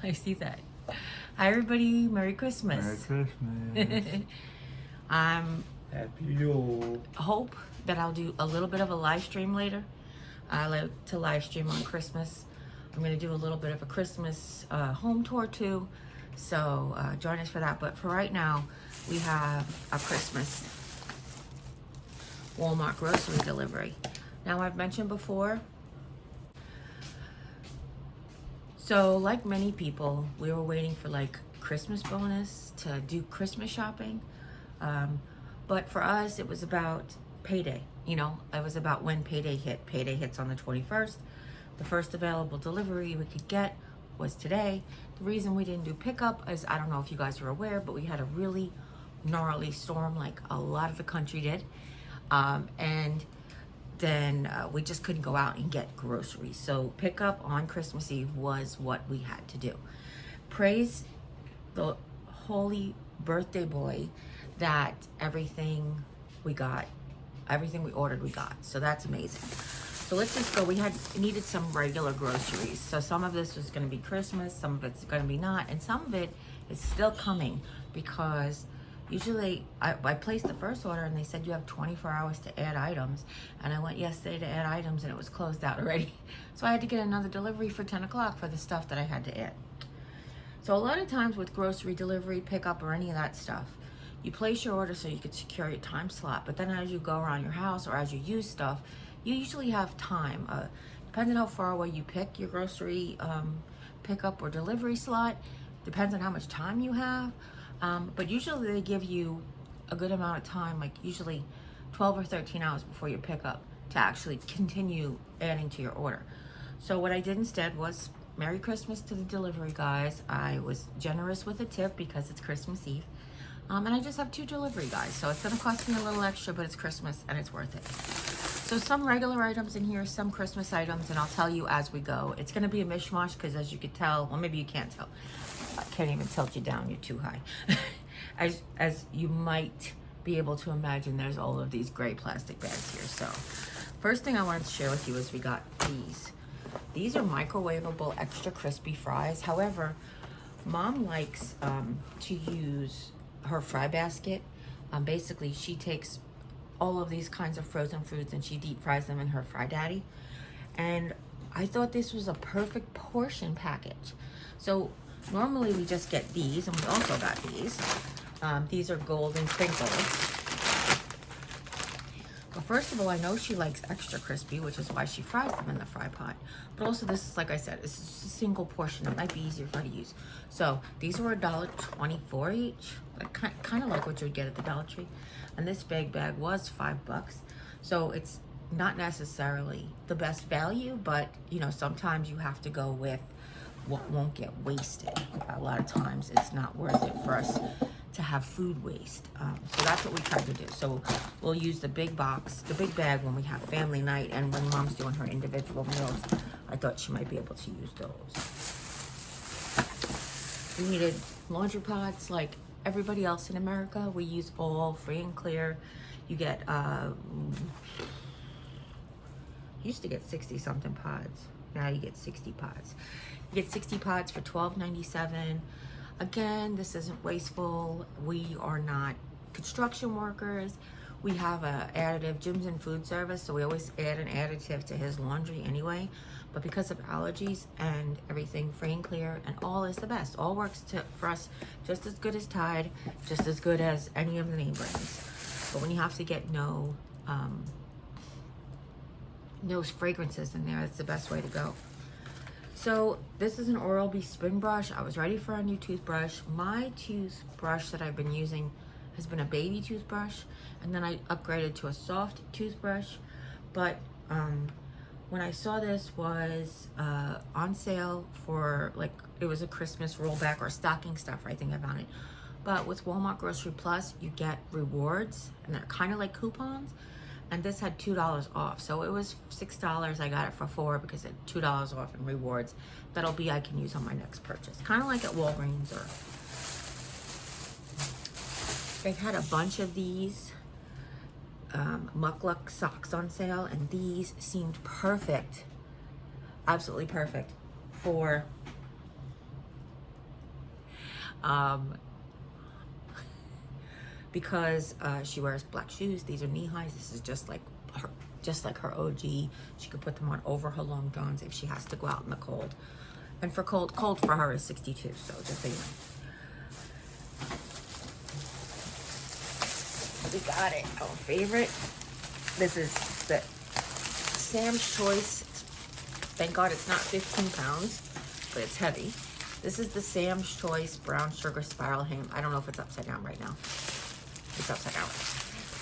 I see that. Hi, everybody. Merry Christmas. Merry Christmas. Happy Yule. Hope that I'll do a little bit of a live stream later. I like to live stream on Christmas. I'm going to do a little bit of a Christmas home tour too. So join us for that. But for right now, we have a Christmas Walmart grocery delivery. Now, I've mentioned before, so like many people, we were waiting for like Christmas bonus to do Christmas shopping. But for us, it was about payday. You know, it was about when payday hit. Payday hits on the 21st. The first available delivery we could get was today. The reason we didn't do pickup is, I don't know if you guys are aware, but we had a really gnarly storm like a lot of the country did. And then we just couldn't go out and get groceries. So pickup on Christmas Eve was what we had to do. Praise the holy birthday boy that everything we ordered we got. So that's amazing. So let's just go. We needed some regular groceries. So some of this was going to be Christmas, some of it's going to be not, and some of it is still coming because usually I placed the first order and they said you have 24 hours to add items, and I went yesterday to add items and it was closed out already. So I had to get another delivery for 10 o'clock for the stuff that I had to add. So a lot of times with grocery delivery, pickup, or any of that stuff, you place your order so you could secure your time slot, but then as you go around your house or as you use stuff, you usually have time. Depends on how far away you pick your grocery pickup or delivery slot, depends on how much time you have. But usually they give you a good amount of time, like usually 12 or 13 hours before your pickup to actually continue adding to your order. So what I did instead was Merry Christmas to the delivery guys. I was generous with a tip because it's Christmas Eve. And I just have 2 delivery guys, so it's gonna cost me a little extra, but it's Christmas and it's worth it. So some regular items in here, some Christmas items, and I'll tell you as we go. It's gonna be a mishmash because as you could tell, well, maybe you can't tell. I can't even tilt you down, you're too high. As you might be able to imagine, there's all of these gray plastic bags here. So first thing I wanted to share with you is we got these. These are microwavable extra crispy fries. However, Mom likes to use her fry basket. Basically, she takes all of these kinds of frozen foods and she deep fries them in her Fry Daddy. And I thought this was a perfect portion package. So normally we just get these, and we also got these. These are golden crinkles. Well, first of all, I know she likes extra crispy, which is why she fries them in the fry pot. But also this is, like I said, this is a single portion. It might be easier for her to use. So these were $1.24 each, kind of like what you would get at the Dollar Tree. And this big bag was $5. So it's not necessarily the best value, but you know, sometimes you have to go with what won't get wasted. A lot of times it's not worth it for us to have food waste. So that's what we tried to do. So we'll use the big box, the big bag when we have family night and when Mom's doing her individual meals. I thought she might be able to use those. We needed laundry pods like everybody else in America. We use all free and clear. You get, used to get 60 something pods. Now you get 60 pods. You get 60 pods for $12.97. Again, this isn't wasteful. We are not construction workers. We have a additive, Jim's in food service, so we always add an additive to his laundry anyway. But because of allergies and everything, free and clear, and all is the best. All works for us just as good as Tide, just as good as any of the name brands. But when you have to get no fragrances in there, it's the best way to go. So this is an Oral-B spin brush. I was ready for a new toothbrush. My toothbrush that I've been using has been a baby toothbrush, and then I upgraded to a soft toothbrush. But when I saw this was on sale for, like, it was a Christmas rollback or stocking stuffer, I think I found it. But with Walmart Grocery Plus, you get rewards, and they're kind of like coupons. And this had $2 off, so it was $6. I got it for $4 because it had $2 off in rewards. That'll be I can use on my next purchase, kind of like at Walgreens. Or they've had a bunch of these Muck socks on sale, and these seemed perfect, absolutely perfect for Um, because she wears black shoes. These are knee highs. This is just like her OG. She could put them on over her long johns if she has to go out in the cold. And for cold for her is 62. So just so you know. We got it. Our favorite. This is the Sam's Choice. Thank God it's not 15 pounds, but it's heavy. This is the Sam's Choice brown sugar spiral ham. I don't know if it's upside down right now. It's upside down.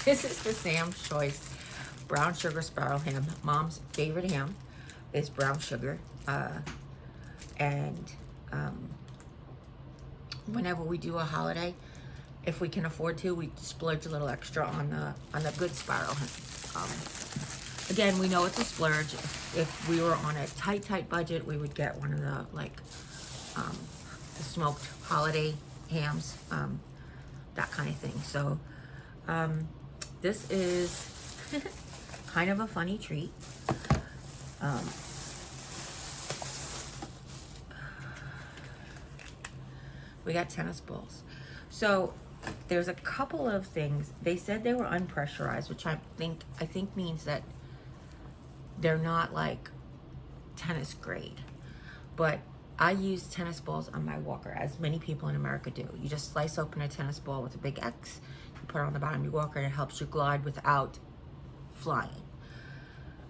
This is the Sam's Choice brown sugar spiral ham. Mom's favorite ham is brown sugar. Whenever we do a holiday, if we can afford to, we splurge a little extra on the good spiral ham. Again, we know it's a splurge. If we were on a tight budget, we would get one of the the smoked holiday hams, that kind of thing. So this is kind of a funny treat. We got tennis balls. So there's a couple of things. They said they were unpressurized, which I think means that they're not like tennis grade. But I use tennis balls on my walker, as many people in America do. You just slice open a tennis ball with a big X, you put it on the bottom of your walker, and it helps you glide without flying.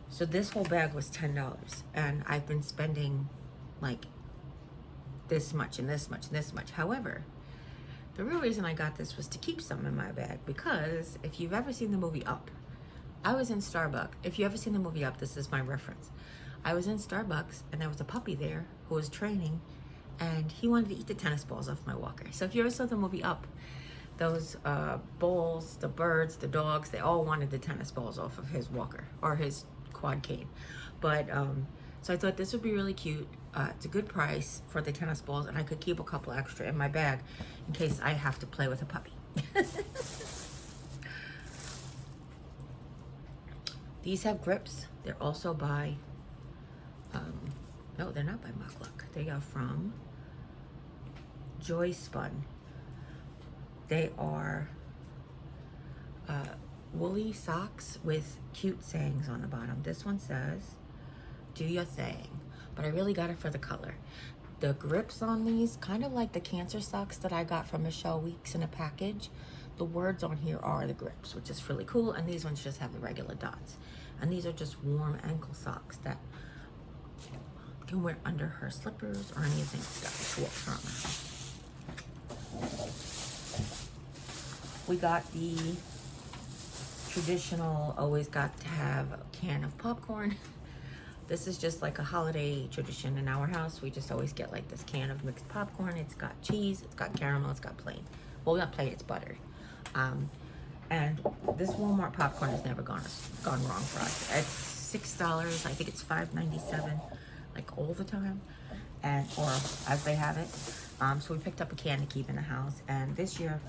So this whole bag was $10, and I've been spending like this much and this much and this much. However, the real reason I got this was to keep some in my bag, because if you've ever seen the movie Up, I was in Starbucks. If you've ever seen the movie Up, this is my reference. I was in Starbucks and there was a puppy there who was training, and he wanted to eat the tennis balls off my walker. So if you ever saw the movie Up, those balls, the birds, the dogs, they all wanted the tennis balls off of his walker or his quad cane. But so I thought this would be really cute. It's a good price for the tennis balls, and I could keep a couple extra in my bag in case I have to play with a puppy. These have grips. They're also by, no, they're not by Muckluck. They are from Joy Spun. They are woolly socks with cute sayings on the bottom. This one says, "Do your thing," but I really got it for the color. The grips on these, kind of like the cancer socks that I got from Michelle Weeks in a package. The words on here are the grips, which is really cool, and these ones just have the regular dots. And these are just warm ankle socks that you can wear under her slippers or anything stuff to walk around. We got the traditional, always got to have a can of popcorn. This is just like a holiday tradition in our house. We just always get like this can of mixed popcorn. It's got cheese, it's got caramel, it's got plain. Well, not plain, it's buttered. And this Walmart popcorn has never gone wrong for us. It's $6. I think it's $5.97, like all the time, or as they have it. So we picked up a can to keep in the house. And this year,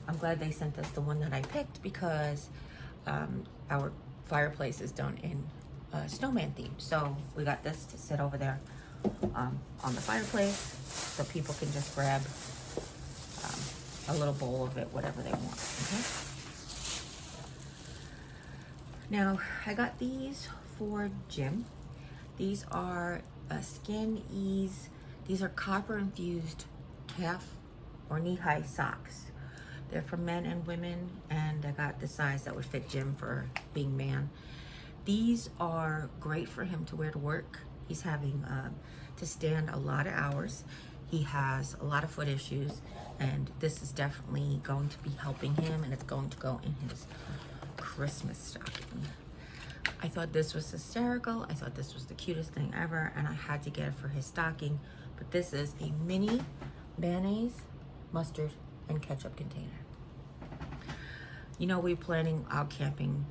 I'm glad they sent us the one that I picked, because our fireplace is done in snowman theme. So we got this to sit over there on the fireplace, so people can just grab a little bowl of it, whatever they want. Okay. Now I got these for Jim. These are Skin Ease. These are copper infused calf or knee-high socks. They're for men and women, and I got the size that would fit Jim for being man. These are great for him to wear to work. He's having to stand a lot of hours. He has a lot of foot issues, and this is definitely going to be helping him, and it's going to go in his Christmas stocking. I thought this was hysterical. I thought this was the cutest thing ever, and I had to get it for his stocking. But this is a mini mayonnaise, mustard, and ketchup container. You know, we're planning our camping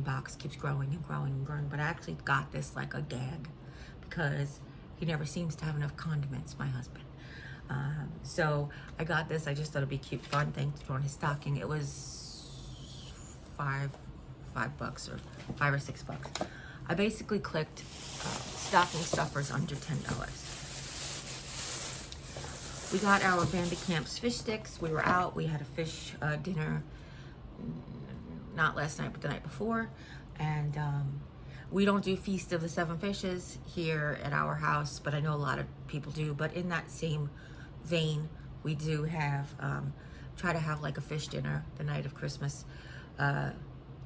box keeps growing and growing and growing, but I actually got this like a gag because he never seems to have enough condiments, my husband. So I got this. I just thought it'd be cute, fun thing to throw in his stocking. It was $5 or $5 or $6. I basically clicked stocking stuffers under $10. We got our Vanderkamp's fish sticks. We were out. We had a fish dinner, not last night, but the night before. And we don't do Feast of the Seven Fishes here at our house, but I know a lot of people do. But in that same vein, we do have, try to have like a fish dinner the night of Christmas.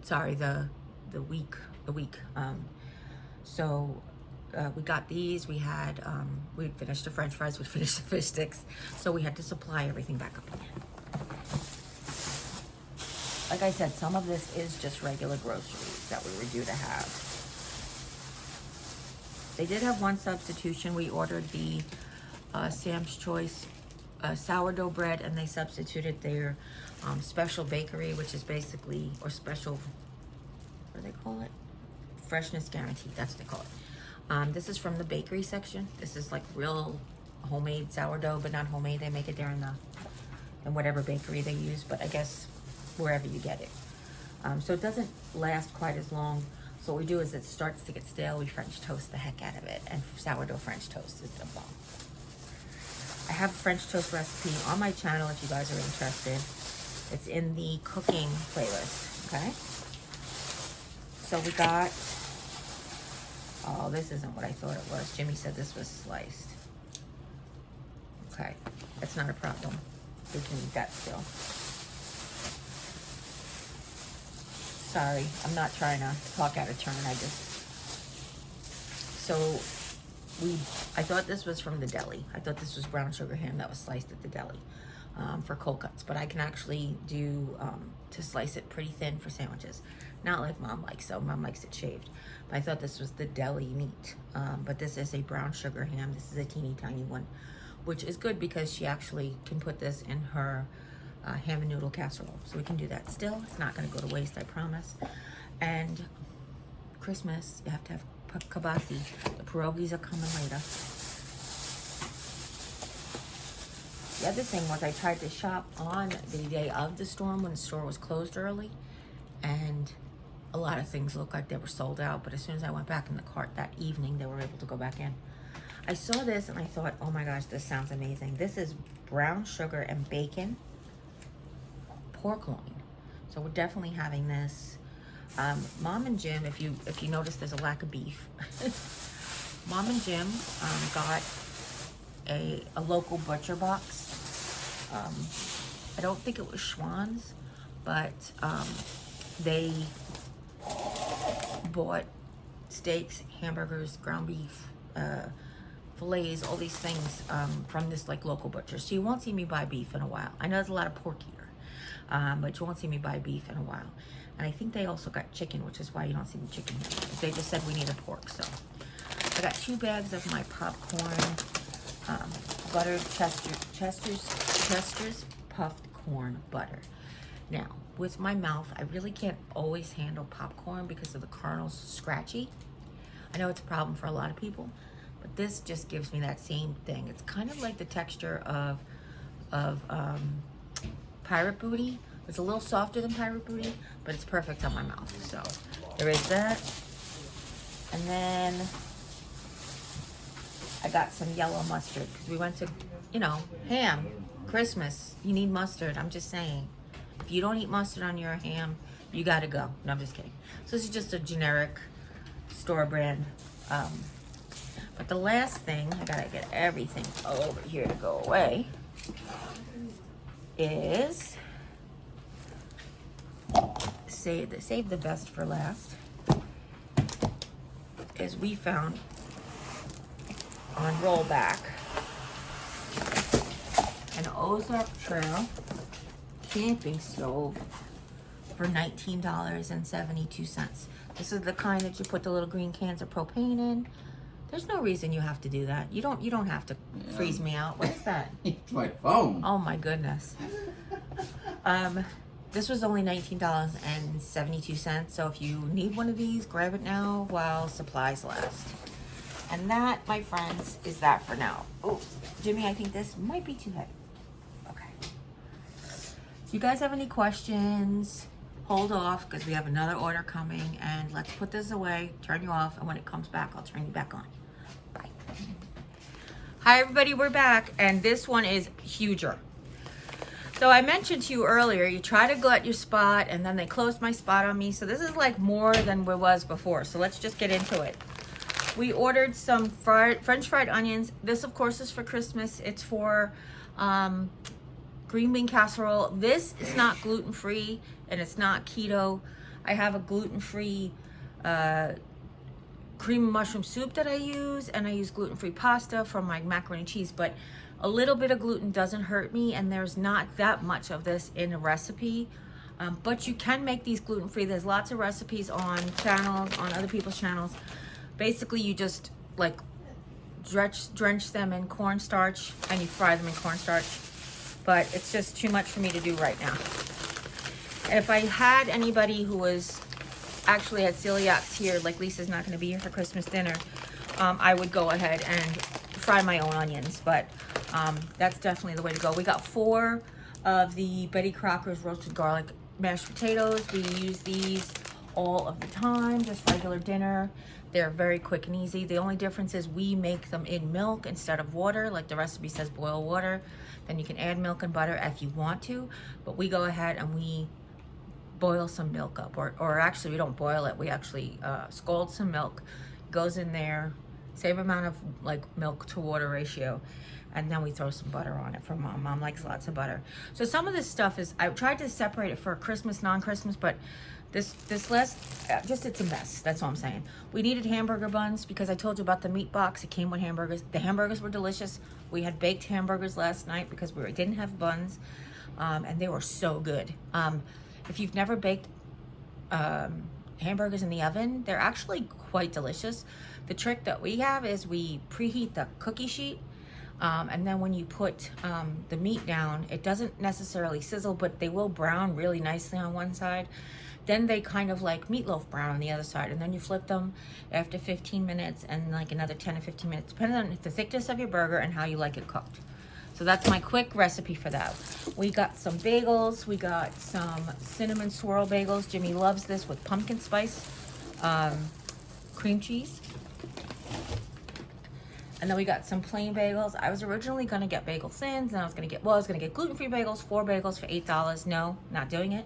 Sorry, the week. So we got these. We had, we'd finished the French fries, we'd finished the fish sticks. So we had to supply everything back up again. Like I said, some of this is just regular groceries that we were due to have. They did have one substitution. We ordered the Sam's Choice sourdough bread, and they substituted their special bakery, which is basically, or special, what do they call it? Freshness guaranteed, that's what they call it. This is from the bakery section. This is like real homemade sourdough, but not homemade. They make it there in whatever bakery they use, but I guess wherever you get it. So it doesn't last quite as long. So what we do is it starts to get stale. We French toast the heck out of it, and sourdough French toast is the bomb. I have a French toast recipe on my channel if you guys are interested. It's in the cooking playlist, okay? So we got, oh, this isn't what I thought it was. Jimmy said this was sliced. Okay, that's not a problem. We can eat that still. Sorry, I'm not trying to talk out of turn. So I thought this was from the deli. I thought this was brown sugar ham that was sliced at the deli for cold cuts. But I can actually do, to slice it pretty thin for sandwiches. Not like Mom likes, so Mom likes it shaved. But I thought this was the deli meat. But this is a brown sugar ham. This is a teeny tiny one, which is good because she actually can put this in her ham and noodle casserole. So we can do that still. It's not going to go to waste, I promise. And Christmas, you have to have kibasi. The pierogies are coming later. The other thing was I tried to shop on the day of the storm when the store was closed early, and a lot of things looked like they were sold out, but as soon as I went back in the cart that evening, they were able to go back in. I saw this and I thought, oh my gosh, this sounds amazing. This is brown sugar and bacon pork loin. So we're definitely having this. Mom and Jim, if you notice there's a lack of beef. Mom and Jim got a local butcher box. I don't think it was Schwann's, but they bought steaks, hamburgers, ground beef, fillets, all these things from this like local butcher. So you won't see me buy beef in a while. I know there's a lot of pork here. But you won't see me buy beef in a while. And I think they also got chicken, which is why you don't see me chicken here. They just said we needed pork, so. I got 2 bags of my popcorn, buttered Chester's puffed corn butter. Now, with my mouth, I really can't always handle popcorn because of the kernels scratchy. I know it's a problem for a lot of people, but this just gives me that same thing. It's kind of like the texture of Pirate Booty. It's a little softer than Pirate Booty, but it's perfect on my mouth. So there is that. And then I got some yellow mustard because we went to, you know, ham, Christmas. You need mustard. I'm just saying. If you don't eat mustard on your ham, you gotta go. No, I'm just kidding. So this is just a generic store brand. But the last thing, I gotta get everything over here to go away, is save the best for last, is we found on rollback an Ozark Trail camping stove for $19.72. This is the kind that you put the little green cans of propane in. There's no reason you have to do that. You don't have to freeze me out. What is that? It's my phone. Oh my goodness. This was only $19.72. So if you need one of these, grab it now while supplies last. And that, my friends, is that for now. Oh, Jimmy, I think this might be too heavy. Okay. If you guys have any questions, hold off because we have another order coming, and let's put this away, turn you off, and when it comes back, I'll turn you back on. Bye. Hi everybody, we're back, and this one is huger. So I mentioned to you earlier, you try to glut your spot and then they closed my spot on me. So this is like more than there was before. So let's just get into it. We ordered some French fried onions. This of course is for Christmas. It's for green bean casserole. This is not gluten-free and it's not keto. I have a gluten-free cream and mushroom soup that I use, and I use gluten-free pasta for my macaroni and cheese, but a little bit of gluten doesn't hurt me, and there's not that much of this in a recipe, but you can make these gluten-free. There's lots of recipes on channels, on other people's channels. Basically you just like drench them in cornstarch and you fry them in cornstarch, but it's just too much for me to do right now. And if I had anybody who was actually had celiacs here, like Lisa's not going to be here for Christmas dinner, I would go ahead and fry my own onions, but that's definitely the way to go. We got 4 of the Betty Crocker's roasted garlic mashed potatoes. We use these all of the time, just regular dinner. They're very quick and easy. The only difference is we make them in milk instead of water, like the recipe says, boil water. Then you can add milk and butter if you want to, but we go ahead and we boil some milk up, or actually we don't boil it, we actually scald some milk, goes in there, same amount of like milk to water ratio, and then we throw some butter on it for mom. Mom likes lots of butter. So some of this stuff is, I tried to separate it for Christmas, non-Christmas, but this last, just it's a mess, that's all I'm saying. We needed hamburger buns because I told you about the meat box. It came with hamburgers. The hamburgers were delicious. We had baked hamburgers last night because we didn't have buns, and they were so good. If you've never baked hamburgers in the oven, they're actually quite delicious. The trick that we have is we preheat the cookie sheet, and then when you put the meat down, it doesn't necessarily sizzle, but they will brown really nicely on one side. Then they kind of like meatloaf brown on the other side, and then you flip them after 15 minutes and like another 10 to 15 minutes, depending on the thickness of your burger and how you like it cooked. So that's my quick recipe for that. We got some bagels. We got some cinnamon swirl bagels. Jimmy loves this with pumpkin spice, cream cheese. And then we got some plain bagels. I was originally gonna get bagel thins, and I was gonna get gluten-free bagels, 4 bagels for $8. No, not doing it.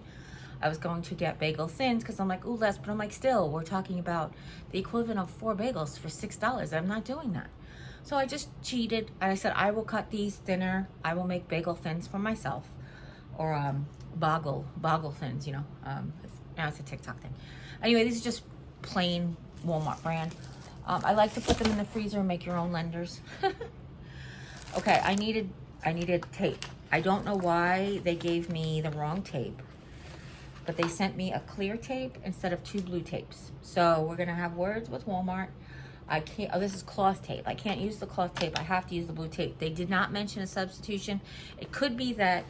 I was going to get bagel thins because I'm like, ooh, less, but I'm like, still, we're talking about the equivalent of 4 bagels for $6. I'm not doing that. So I just cheated, and I said, I will cut these thinner. I will make bagel thins for myself, or boggle thins, you know. Now it's a TikTok thing. Anyway, these are just plain Walmart brand. I like to put them in the freezer and make your own lenders. Okay, I needed tape. I don't know why they gave me the wrong tape, but they sent me a clear tape instead of 2 blue tapes. So we're gonna have words with Walmart. I can't, oh, this is cloth tape. I can't use the cloth tape. I have to use the blue tape. They did not mention a substitution. It could be that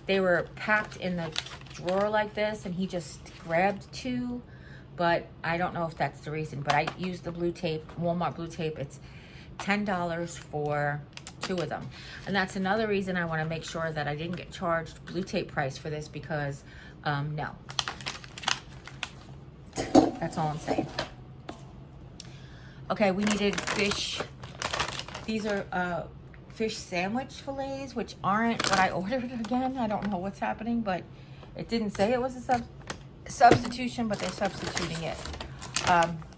they were packed in the drawer like this and he just grabbed 2, but I don't know if that's the reason. But I used the blue tape, Walmart blue tape. It's $10 for 2 of them. And that's another reason I want to make sure that I didn't get charged blue tape price for this, because no. That's all I'm saying. Okay, we needed fish. These are fish sandwich fillets, which aren't what I ordered again. I don't know what's happening, but it didn't say it was a substitution, but they're substituting it.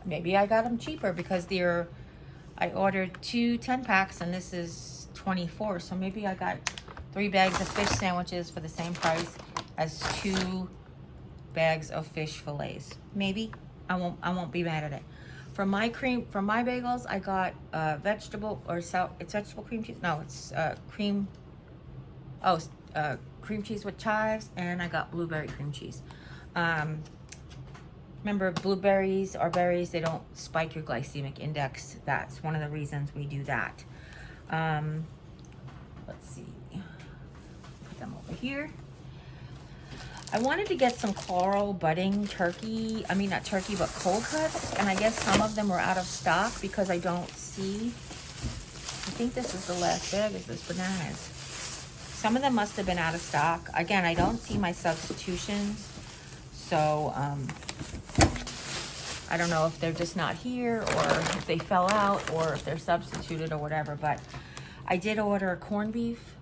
Maybe I got them cheaper because I ordered 2 10-packs and this is 24. So maybe I got 3 bags of fish sandwiches for the same price as 2 bags of fish fillets. Maybe. I won't be mad at it. For my bagels, I got vegetable it's vegetable cream cheese. No, it's cream cheese with chives, and I got blueberry cream cheese. Remember, blueberries are berries. They don't spike your glycemic index. That's one of the reasons we do that. Let's see. Put them over here. I wanted to get some coral budding turkey. I mean, not turkey, but cold cuts. And I guess some of them were out of stock because I don't see. I think this is the last bag. Is this bananas? Some of them must have been out of stock. Again, I don't see my substitutions. So, I don't know if they're just not here, or if they fell out, or if they're substituted or whatever. But I did order corned beef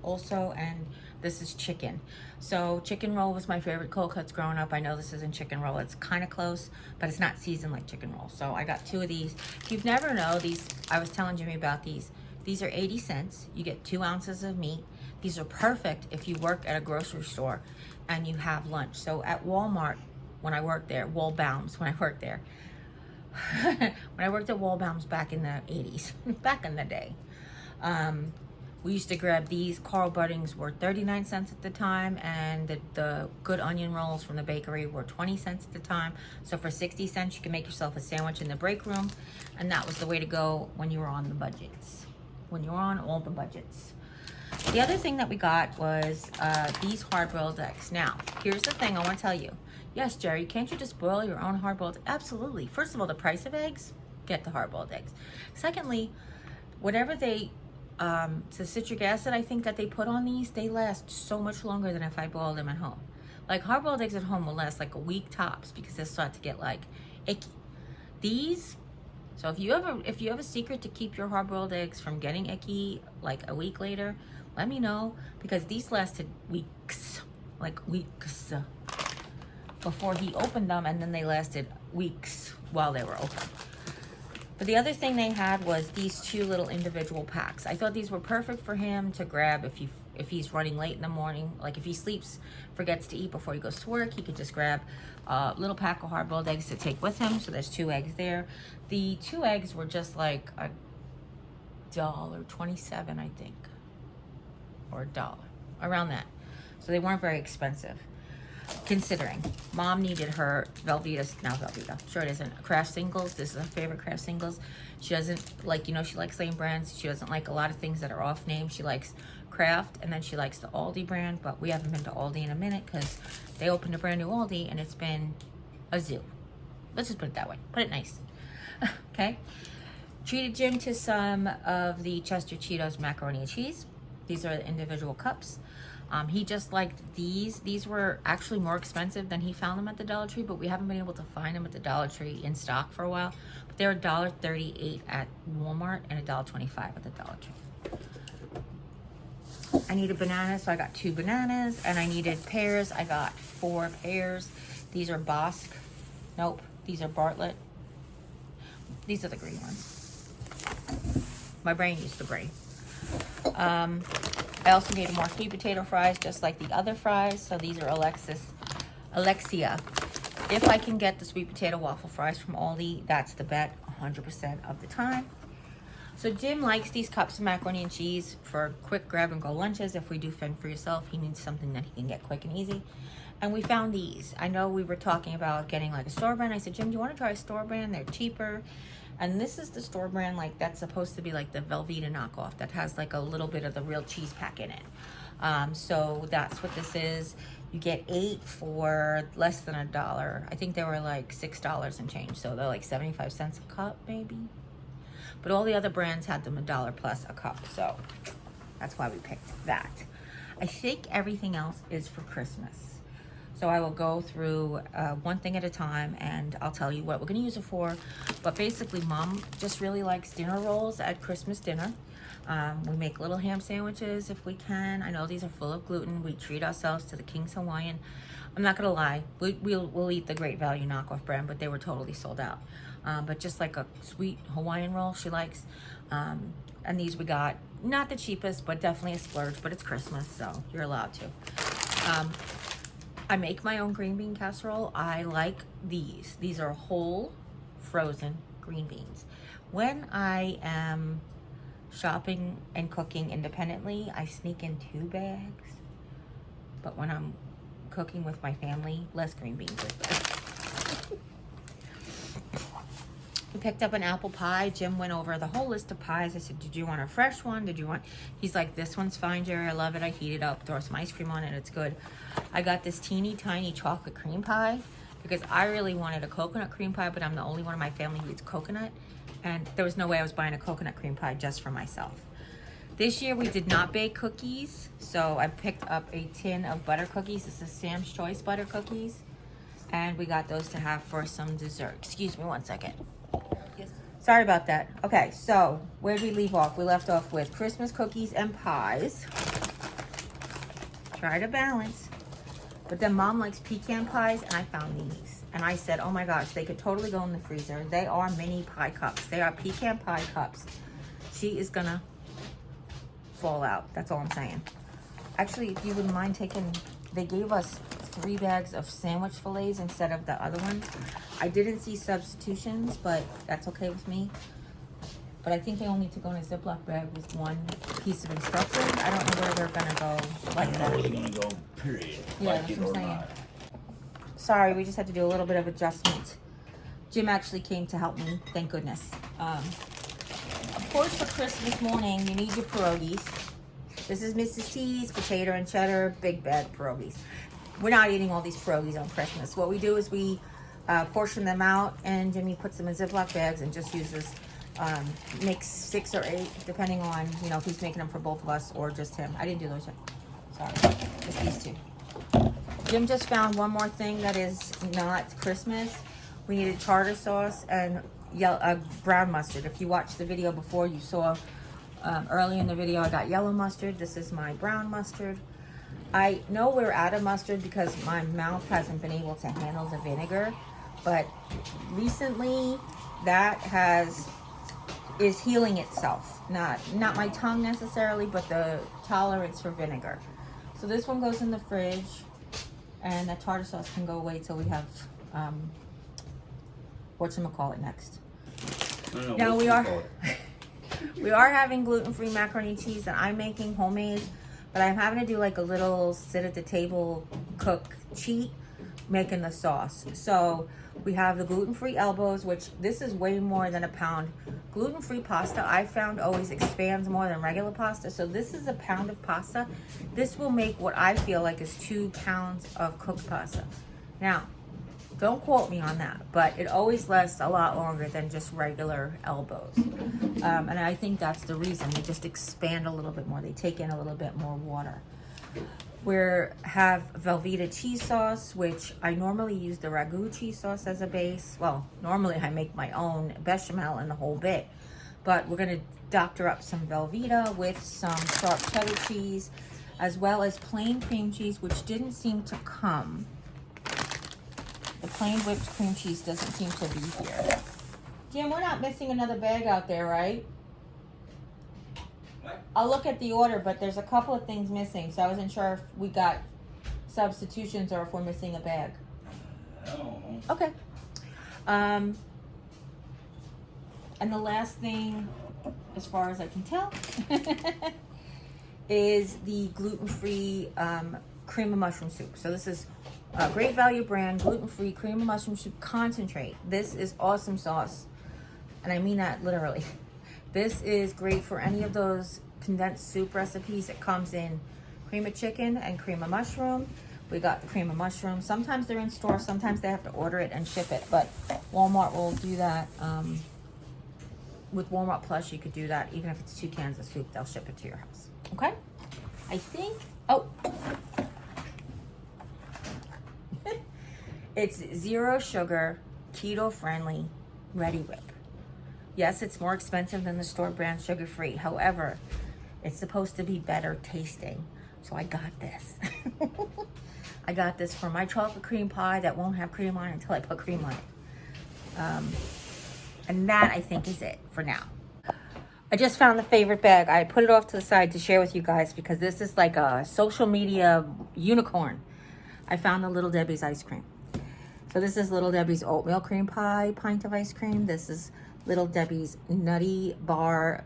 also, and this is chicken. So chicken roll was my favorite cold cuts growing up. I know this isn't chicken roll. It's kind of close, but it's not seasoned like chicken roll. So I got 2 of these. If you've never know these, I was telling Jimmy about these. These are 80 cents. You get 2 ounces of meat. These are perfect if you work at a grocery store and you have lunch. So at Walmart, when I worked there, Walbaum's, when I worked there, when I worked at Walbaum's back in the 80s, back in the day, we used to grab these. Carl Buddings were 39 cents at the time, and the good onion rolls from the bakery were 20 cents at the time. So for 60 cents, you can make yourself a sandwich in the break room, and that was the way to go when you were on the budgets, when you were on all the budgets. The other thing that we got was these hard-boiled eggs. Now, here's the thing I want to tell you. Yes, Jerry, can't you just boil your own hard-boiled? Absolutely. First of all, the price of eggs, get the hard-boiled eggs. Secondly, whatever the citric acid I think that they put on these, they last so much longer than if I boil them at home. Like hard-boiled eggs at home will last like a week tops because they start to get like icky. These, so if you have a secret to keep your hard-boiled eggs from getting icky like a week later, let me know, because these lasted weeks, like weeks before he opened them, and then they lasted weeks while they were open. But the other thing they had was these 2 little individual packs. I thought these were perfect for him to grab if he's running late in the morning. Like if he sleeps, forgets to eat before he goes to work, he could just grab a little pack of hard-boiled eggs to take with him. So there's 2 eggs there. The 2 eggs were just like $1.27, I think, or $1, around that. So they weren't very expensive, considering. Mom needed her sure it isn't, Kraft singles. This is her favorite Kraft singles. She doesn't like, she likes name brands. She doesn't like a lot of things that are off name. She likes Kraft, and then she likes the Aldi brand, but we haven't been to Aldi in a minute because they opened a brand new Aldi and it's been a zoo. Let's just put it that way. Put it nice. Okay. Treated Jim to some of the Chester Cheetos macaroni and cheese. These are the individual cups. He just liked these. These were actually more expensive than he found them at the Dollar Tree, but we haven't been able to find them at the Dollar Tree in stock for a while. But they're $1.38 at Walmart and $1.25 at the Dollar Tree. I needed bananas, so I got 2 bananas, and I needed pears. I got 4 pears. These are Bosc. Nope, these are Bartlett. These are the green ones. My brain used to brain. I also needed more sweet potato fries, just like the other fries. So these are Alexia. If I can get the sweet potato waffle fries from Aldi, that's the bet 100% of the time. So Jim likes these cups of macaroni and cheese for quick grab and go lunches. If we do fend for yourself, he needs something that he can get quick and easy. And we found these. I know we were talking about getting like a store brand. I said, Jim, do you want to try a store brand? They're cheaper. And this is the store brand, like that's supposed to be like the Velveeta knockoff that has like a little bit of the real cheese pack in it. So that's what this is. You get 8 for less than $1. I think they were like $6 and change. So they're like 75 cents a cup maybe. But all the other brands had them $1 plus a cup. So that's why we picked that. I think everything else is for Christmas. So I will go through one thing at a time, and I'll tell you what we're going to use it for. But basically, Mom just really likes dinner rolls at Christmas dinner. We make little ham sandwiches if we can. I know these are full of gluten. We treat ourselves to the King's Hawaiian. I'm not going to lie. We'll eat the Great Value knockoff brand, but they were totally sold out. But just like a sweet Hawaiian roll she likes. And these we got, not the cheapest, but definitely a splurge. But it's Christmas, so you're allowed to. I make my own green bean casserole. I like these. These are whole frozen green beans. When I am shopping and cooking independently, I sneak in 2 bags. But when I'm cooking with my family, less green beans is better. We picked up an apple pie. Jim went over the whole list of pies. I said, did you want a fresh one? He's like, this one's fine, Jerry. I love it. I heat it up, throw some ice cream on it. It's good. I got this teeny tiny chocolate cream pie because I really wanted a coconut cream pie, but I'm the only one in my family who eats coconut. And there was no way I was buying a coconut cream pie just for myself. This year we did not bake cookies, so I picked up a tin of butter cookies. This is Sam's Choice butter cookies. And we got those to have for some dessert. Excuse me one second. Sorry about that. Okay, so where did we leave off? We left off with Christmas cookies and pies. Try to balance. But then Mom likes pecan pies, and I found these. And I said, oh my gosh, they could totally go in the freezer. They are mini pie cups. They are pecan pie cups. She is gonna fall out. That's all I'm saying. Actually, if you wouldn't mind taking, they gave us 3 bags of sandwich fillets instead of the other ones. I didn't see substitutions, but that's okay with me. But I think they all need to go in a Ziploc bag with 1 piece of instructions. I don't know where they're gonna go like that. Where they're gonna go, period. Yeah, Like that's it what I'm or saying. not. Sorry, we just had to do a little bit of adjustment. Jim actually came to help me, thank goodness. Of course, for Christmas morning, you need your pierogies. This is Mrs. T's, potato and cheddar, big bag pierogies. We're not eating all these pierogies on Christmas. What we do is we portion them out, and Jimmy puts them in Ziploc bags and just uses, makes 6 or 8, depending on, you know, if he's making them for both of us or just him. I didn't do those yet. Sorry, just these 2. Jim just found one more thing that is not Christmas. We needed tartar sauce and brown mustard. If you watched the video before, you saw early in the video I got yellow mustard. This is my brown mustard. I know we're out of mustard because my mouth hasn't been able to handle the vinegar, but recently that is healing itself. Not my tongue necessarily, but the tolerance for vinegar. So this one goes in the fridge, and that tartar sauce can go away till we have whatchamacallit next. Now we are we are having gluten-free macaroni and cheese that I'm making homemade, but I'm having to do like a little sit at the table cook cheat making the sauce. So we have the gluten-free elbows, which this is way more than a pound. Gluten-free pasta I found always expands more than regular pasta. So this is a pound of pasta. This will make what I feel like is 2 pounds of cooked pasta. Now, don't quote me on that, but it always lasts a lot longer than just regular elbows. And I think that's the reason. They just expand a little bit more. They take in a little bit more water. We have Velveeta cheese sauce, which I normally use the ragu cheese sauce as a base. Well, normally I make my own bechamel and the whole bit. But we're going to doctor up some Velveeta with some sharp cheddar cheese, as well as plain cream cheese, which didn't seem to come. The plain whipped cream cheese doesn't seem to be here. Jim, we're not missing another bag out there, right? What? I'll look at the order, but there's a couple of things missing, so I wasn't sure if we got substitutions or if we're missing a bag. I don't know. Okay. And the last thing, as far as I can tell, is the gluten-free cream of mushroom soup. So this is a Great Value brand, gluten-free cream of mushroom soup concentrate. This is awesome sauce, and I mean that literally. This is great for any of those condensed soup recipes. It comes in cream of chicken and cream of mushroom. We got the cream of mushroom. Sometimes they're in store, sometimes they have to order it and ship it, but Walmart will do that. With Walmart Plus, you could do that. Even if it's 2 cans of soup, they'll ship it to your house. Okay? I think, oh. It's 0 sugar, keto friendly, Ready Whip. Yes, it's more expensive than the store brand sugar free. However, it's supposed to be better tasting. So I got this. I got this for my chocolate cream pie that won't have cream on it until I put cream on it. And that, I think, is it for now. I just found the favorite bag. I put it off to the side to share with you guys because this is like a social media unicorn. I found the Little Debbie's ice cream. So this is Little Debbie's oatmeal cream pie pint of ice cream. This is Little Debbie's nutty bar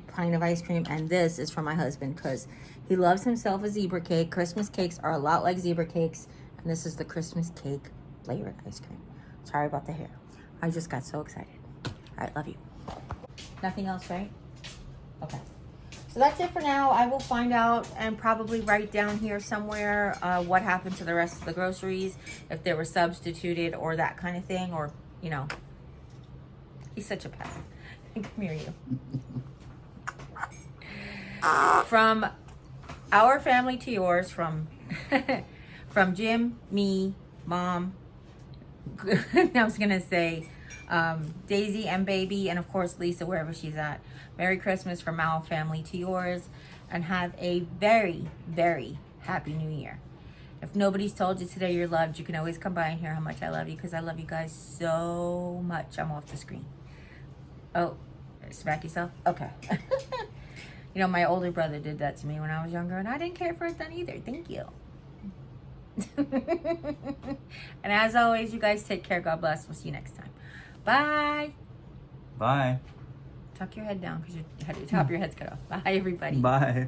pint of ice cream. And this is for my husband because he loves himself a zebra cake. Christmas cakes are a lot like zebra cakes. And this is the Christmas cake flavored ice cream. Sorry about the hair. I just got so excited. All right, love you. Nothing else, right? Okay. So that's it for now. I will find out and probably write down here somewhere what happened to the rest of the groceries, if they were substituted or that kind of thing, or, you know. He's such a pest. Come here, you. From our family to yours, from Jim, me, Mom. I was going to say Daisy and baby, and of course Lisa, wherever she's at. Merry Christmas from our family to yours, and have a very, very happy New Year. If nobody's told you today you're loved, you can always come by and hear how much I love you, because I love you guys so much. I'm off the screen. Oh, smack yourself? Okay. You know, my older brother did that to me when I was younger, and I didn't care for it then either. Thank you. And as always, you guys take care. God bless. We'll see you next time. Bye. Bye. Tuck your head down because your top of your head's cut off. Bye, everybody. Bye.